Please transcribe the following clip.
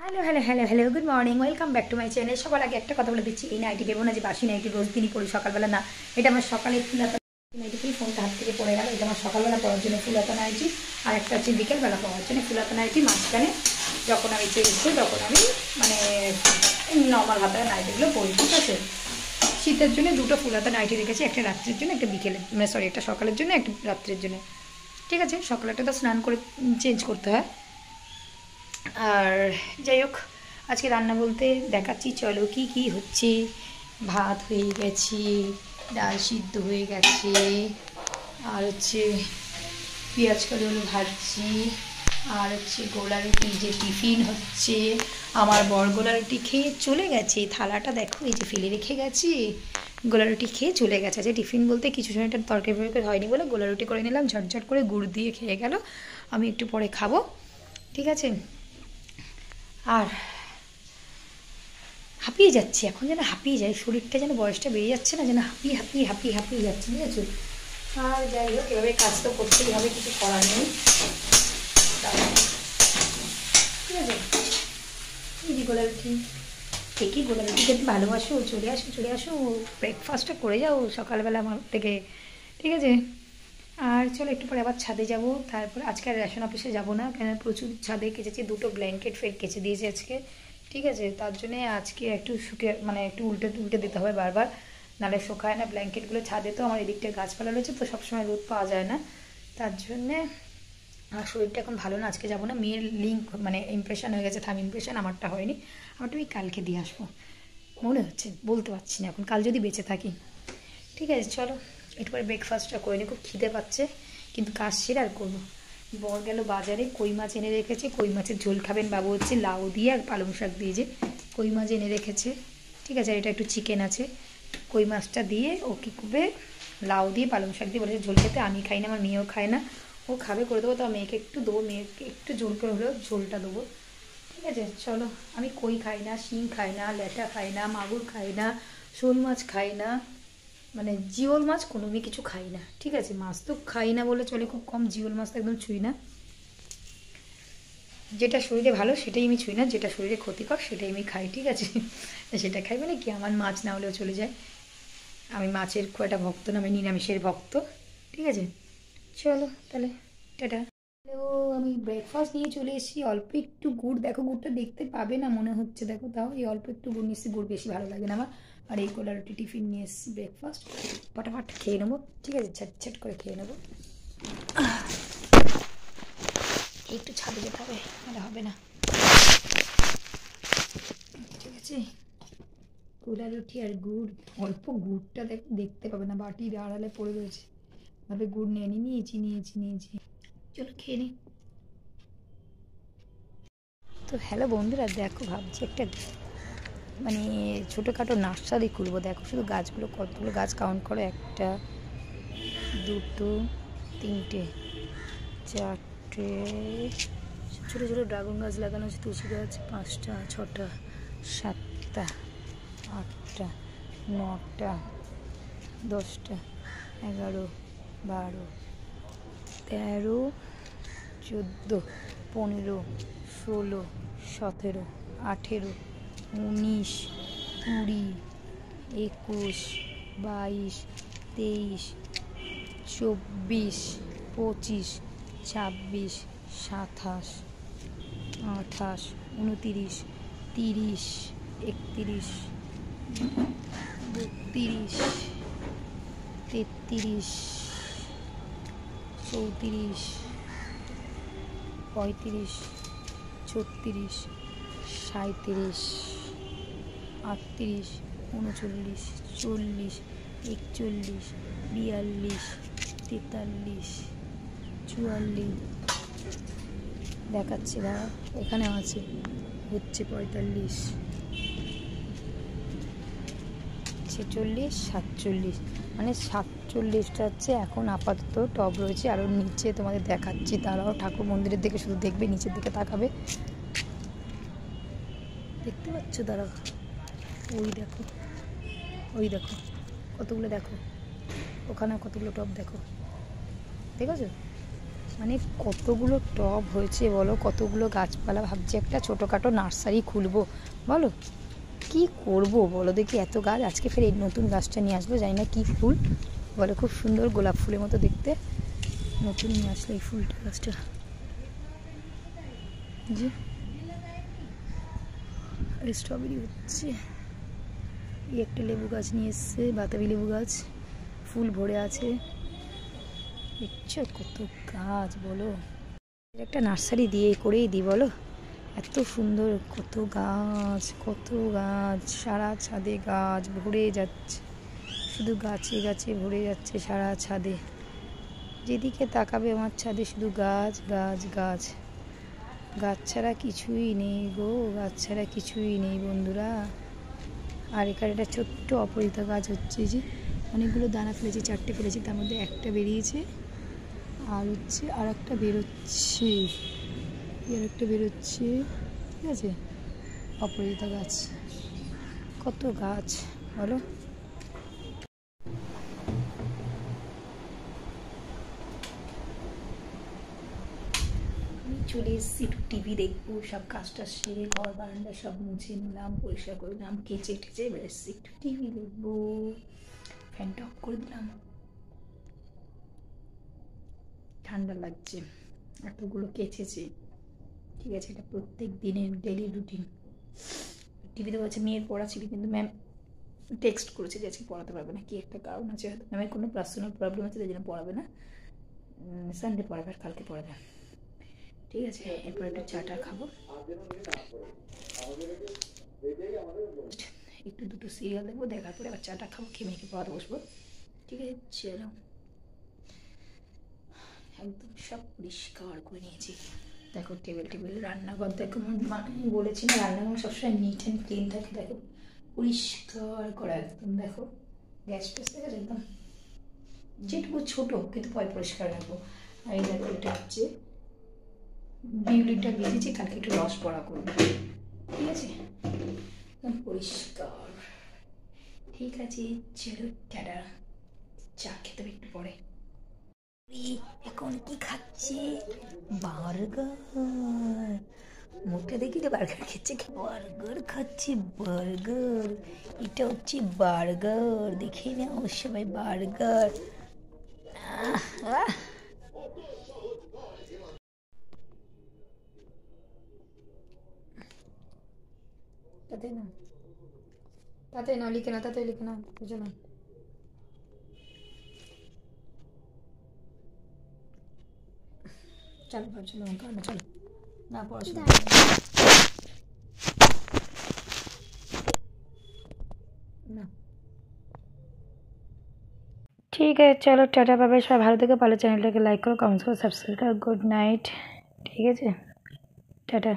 Hello hello hello hello good morning, welcome back to my channel. সবার আগে একটা কথা বলে দিচ্ছি, এই নাইটি দেবো না যে বাসি নাইটি রোজ দিনই পড়ি সকালবেলা, না। এটা আমার সকালে ফুলাতা নাইটি পরি, ফোনটা হাত থেকে পড়ে গেল। এটা আমার সকালবেলা পড়ার জন্য ফুলাতা নাইটি, আর একটা হচ্ছে বিকেলবেলা পড়ার জন্য ফুলাতা নাইটি। মাঝখানে যখন আমি চেঞ্জ করি তখন আমি মানে নর্মাল হাতার নাইটিগুলো পরি, ঠিক আছে। শীতের জন্য দুটো ফুলাতা নাইটি রেখেছি, একটা রাত্রের জন্য, একটা বিকেলের মানে সরি একটা সকালের জন্য, একটা রাত্রের জন্য, ঠিক আছে। সকালেরটা তো স্নান করে চেঞ্জ করতে হয়। আর যাই হোক, আজকে রান্না বলতে দেখাচ্ছি, চলো কি কি হচ্ছে। ভাত হয়ে গেছে, ডাল সিদ্ধ হয়ে গেছে, আর হচ্ছে পেঁয়াজ কাঁচা ভাজছি, আর হচ্ছে গোলা রুটি যে টিফিন হচ্ছে। আমার বর গোলা রুটি খেয়ে চলে গেছে, থালাটা দেখো এই যে ফেলে রেখে গেছি। গোলা রুটি খেয়ে চলে গেছে, যে টিফিন বলতে কিছু সময়টা তরকারি ফরকারি হয়নি বলে গোলা রুটি করে নিলাম, ঝটঝট করে গুড় দিয়ে খেয়ে গেল। আমি একটু পরে খাবো, ঠিক আছে। আর হাঁপিয়ে যাচ্ছি এখন, যেন হাঁপিয়ে যায়, শরীরটা যেন বয়সটা বেড়ে যাচ্ছে না, যেন হাঁপিয়ে হাঁপিয়ে হাঁপিয়ে হাঁপিয়ে যাচ্ছে, বুঝেছো। আর যাই হোক, এভাবে কাজ তো করতেই হবে, কিছু করার নেই, ঠিক আছে। এই যে গোলা রুটি, ঠিকই গোলা রুটি খেতে ভালোবাসো, চলে আসো চলে আসো, ব্রেকফাস্টটা করে যাও সকালবেলা আমার থেকে, ঠিক আছে। আর চলো একটু পরে আবার ছাদে যাব, তারপর আজকে আর রেশন অফিসে যাব না, কেন প্রচুর ছাদে কেচেছি, দুটো ব্ল্যাঙ্কেট ফের কেচে দিয়েছি আজকে, ঠিক আছে। তার জন্যে আজকে একটু শুকে মানে একটু উল্টে উল্টে দিতে হবে বারবার, নাহলে শুকায় না ব্ল্যাঙ্কেটগুলো। ছাদে তো আমার এদিকটা গাছপালা রয়েছে, তো সবসময় রোদ পাওয়া যায় না, তার জন্যে। আর শরীরটা এখন ভালো না, আজকে যাবো না। মেয়ের লিঙ্ক মানে ইমপ্রেশন হয়ে গেছে, থাম ইমপ্রেশন, আমারটা হয়নি। আমারটা ওই কালকে দিয়ে আসবো মনে হচ্ছে, বলতে পারছি না এখন, কাল যদি বেঁচে থাকি, ঠিক আছে। চলো একটু পরে ব্রেকফাস্টটা করে নিই, খুব খিদে পাচ্ছে, কিন্তু কাজ সেরে আর করবো। বর গেল বাজারে, কই মাছ এনে রেখেছে, কই মাছের ঝোল খাবেন বাবু, হচ্ছে লাউ দিয়ে আর পালং শাক দিয়ে, যে কই মাছ এনে রেখেছে, ঠিক আছে। এটা একটু চিকেন আছে, কই মাছটা দিয়ে ও কী করবে, লাউ দিয়ে পালং শাক দিয়ে বলেছে ঝোল খেতে। আমি খাই না, আমার মেয়েও খায় না, ও খাবে করে দেবো, তো মেয়েকে একটু দেবো, মেয়েকে একটু জোর করে হলেও ঝোলটা দেবো, ঠিক আছে। চলো, আমি কই খাই না, শিং খাই না, ল্যাটা খাই না, মাগুর খাই না, শোল মাছ খাই না, মানে জিওল মাছ কোনো আমি কিছু খাই না, ঠিক আছে। মাছ তো খাই না বলে চলে, খুব কম, জিওল মাছ তো একদম ছুঁই না। যেটা শরীরে ভালো সেটাই আমি ছুঁই না, যেটা শরীরে ক্ষতিকর সেটাই আমি খাই, ঠিক আছে। সেটা খাই মানে কি, আমার মাছ না হলেও চলে যায়, আমি মাছের খুব একটা ভক্ত না, আমি নিরামিষের ভক্ত, ঠিক আছে। চলো তাহলে, টাটা। হ্যালো, আমি ব্রেকফাস্ট নিয়ে চলে এসেছি, অল্প একটু গুড়, দেখো গুড়টা দেখতে পাবে না মনে হচ্ছে, দেখো তাও এই অল্প একটু গুড় নিচ্ছি, গুড় বেশি ভালো লাগে না আমার। আর এই গোলা রুটি টিফিন নিয়ে এসেছি, ব্রেকফাস্ট ফটাফট খেয়ে নেবো, ঠিক আছে, ঝটঝট করে খেয়ে নেবো। একটু ছাদে যেতে হবে, নাহলে হবে না, ঠিক আছে। গোলা রুটি আর গুড়, অল্প গুড়টা দেখতে পাবে না, বাটির আড়ালে পড়ে রয়েছে, ভাবে গুড় নিয়ে নিয়েছি নিয়েছি নিয়েছি, চলো খেয়ে নিই। তো হ্যালো বন্ধুরা, দেখো ভাবছি একটা মানে ছোটোখাটো নার্সারি খুলবো। দেখো শুধু গাছগুলো, কতগুলো গাছ কাউন্ট করো, একটা দুটো তিনটে চারটে, ছোটো ছোটো ড্রাগন গাছ লাগানো আছে, তুলসী গাছ 5টা 6টা 7টা 8টা 9টা 10টা 11 12 13 14 15 16 17 18 19 20 21 22 23 24 25 26 27 28 29 30 31 32 33 34 35 36 37 38 39 40 41 42 43 44 দেখাচ্ছে, দাঁড়া এখানে আছে, হচ্ছে 45 46 47, মানে 47টা হচ্ছে এখন আপাতত টব রয়েছে, আরও নিচে তোমাদের দেখাচ্ছি, তারাও ঠাকুর মন্দিরের দিকে শুধু দেখবে, নিচের দিকে তাকাবে, দেখতে পাচ্ছ তারা, ওই দেখো ওই দেখো কতগুলো, দেখো ওখানে কতগুলো টব দেখো, দেখেছো, মানে কতগুলো টব হয়েছে বলো, কতগুলো গাছপালা। ভাবছি একটা ছোটোখাটো নার্সারি খুলবো, বলো কি করব বলো দেখি। এত গাছ, আজকে ফের এই নতুন গাছটা নিয়ে আসবো, জানি না কী ফুল বলে, খুব সুন্দর গোলাপ ফুলের মতো দেখতে। নতুন নিয়ে আসলো এই ফুলটা, গাছটা জি। স্ট্রবেরি হচ্ছে, এই একটা লেবু গাছ নিয়ে এসছে, বাতাবি লেবু গাছ, ফুল ভরে আছে। দেখছো কত গাছ বলো, একটা নার্সারি দিয়ে করেই দিই বলো। এত সুন্দর, কত গাছ কত গাছ, সারা ছাদে গাছ ভরে যাচ্ছে, শুধু গাছে গাছে ভরে যাচ্ছে সারা ছাদে। যেদিকে তাকাবে আমার ছাদে শুধু গাছ গাছ গাছ। গাছ ছাড়া কিছুই নেই গো, গাছ ছাড়া কিছুই নেই বন্ধুরা। আর এখানে একটা ছোট্ট অপরাজিতা গাছ হচ্ছে, যে অনেকগুলো দানা ফেলেছি, 4টে ফেলেছি, তার মধ্যে একটা বেরিয়েছে, আর হচ্ছে আর একটা বেরোচ্ছে, আর একটা বেরোচ্ছে, ঠিক আছে। অপরাজিতা গাছ, কত গাছ বলো। চলে এসেছি, একটু টিভি দেখবো, সব কাজটা সেরে ঘর বারান্দা সব মুছে নিলাম, পরিষ্কার করে নিলাম, কেচে টেচে বেরোচ্ছি, একটু টিভি দেখবো। ফ্যানটা অফ করে দিলাম, ঠান্ডা লাগছে, এতগুলো কেচেছি, ঠিক আছে। এটা প্রত্যেক দিনের ডেলি রুটিন। টিভিতে বলছে মেয়ের পড়া ছিল, কিন্তু ম্যাম টেক্সট করেছে যে আজকে পড়াতে পারবে না, কি একটা কারণ আছে হয়তো, ম্যামের কোনো পার্সোনাল প্রবলেম আছে, তাই জন্য পড়াবে না, সানডে পড়াবে আর কালকে পড়াবে, ঠিক আছে। এরপর একটু চাটা খাবো, একটু দুটো সিরিয়াল দেখবো, দেখার পরে আবার চাটা খাবো, খেয়ে মেয়েকে পড়াতে বসবো, ঠিক আছে। চলো, একদম সব পরিষ্কার করে নিয়েছি, দেখো টেবিল রান্নাঘর দেখো, বলেছি না রান্নাঘর সবসময় নিট অ্যান্ড ক্লিন থাকে, দেখো পরিষ্কার করা একদম, দেখো গ্যাস ট্যাস দেখো একদম, যেটুকু ছোটো কিন্তু পরে পরিষ্কার রাখবো। আর এই দেখো এটা হচ্ছে বিউলিটা ভিজেছি, কালকে একটু রস পড়া করবো, ঠিক আছে, একদম পরিষ্কার, ঠিক আছে। চলো টাটা, চা খেতে হবে একটু পরে। এখন কি খাচ্ছে, বার্গার, মুখটা দেখি তো বার্গার খেচ্ছে, বার্গার খাচ্ছে, বার্গার, এটা হচ্ছে বার্গার, দেখে নাও সবাই বার্গার। তাতে না, তাতে না লিখে না, তাতে লিখে না, বুঝো না। চলো চলো না, চলো না, পড়াশোনা না। ঠিক আছে চলো টাটা, বাবা, সবাই ভালো থেকে ভালো, চ্যানেলটাকে লাইক করো, কমেন্ট করো, সাবস্ক্রাইব করো, গুড নাইট, ঠিক আছে, টাটা।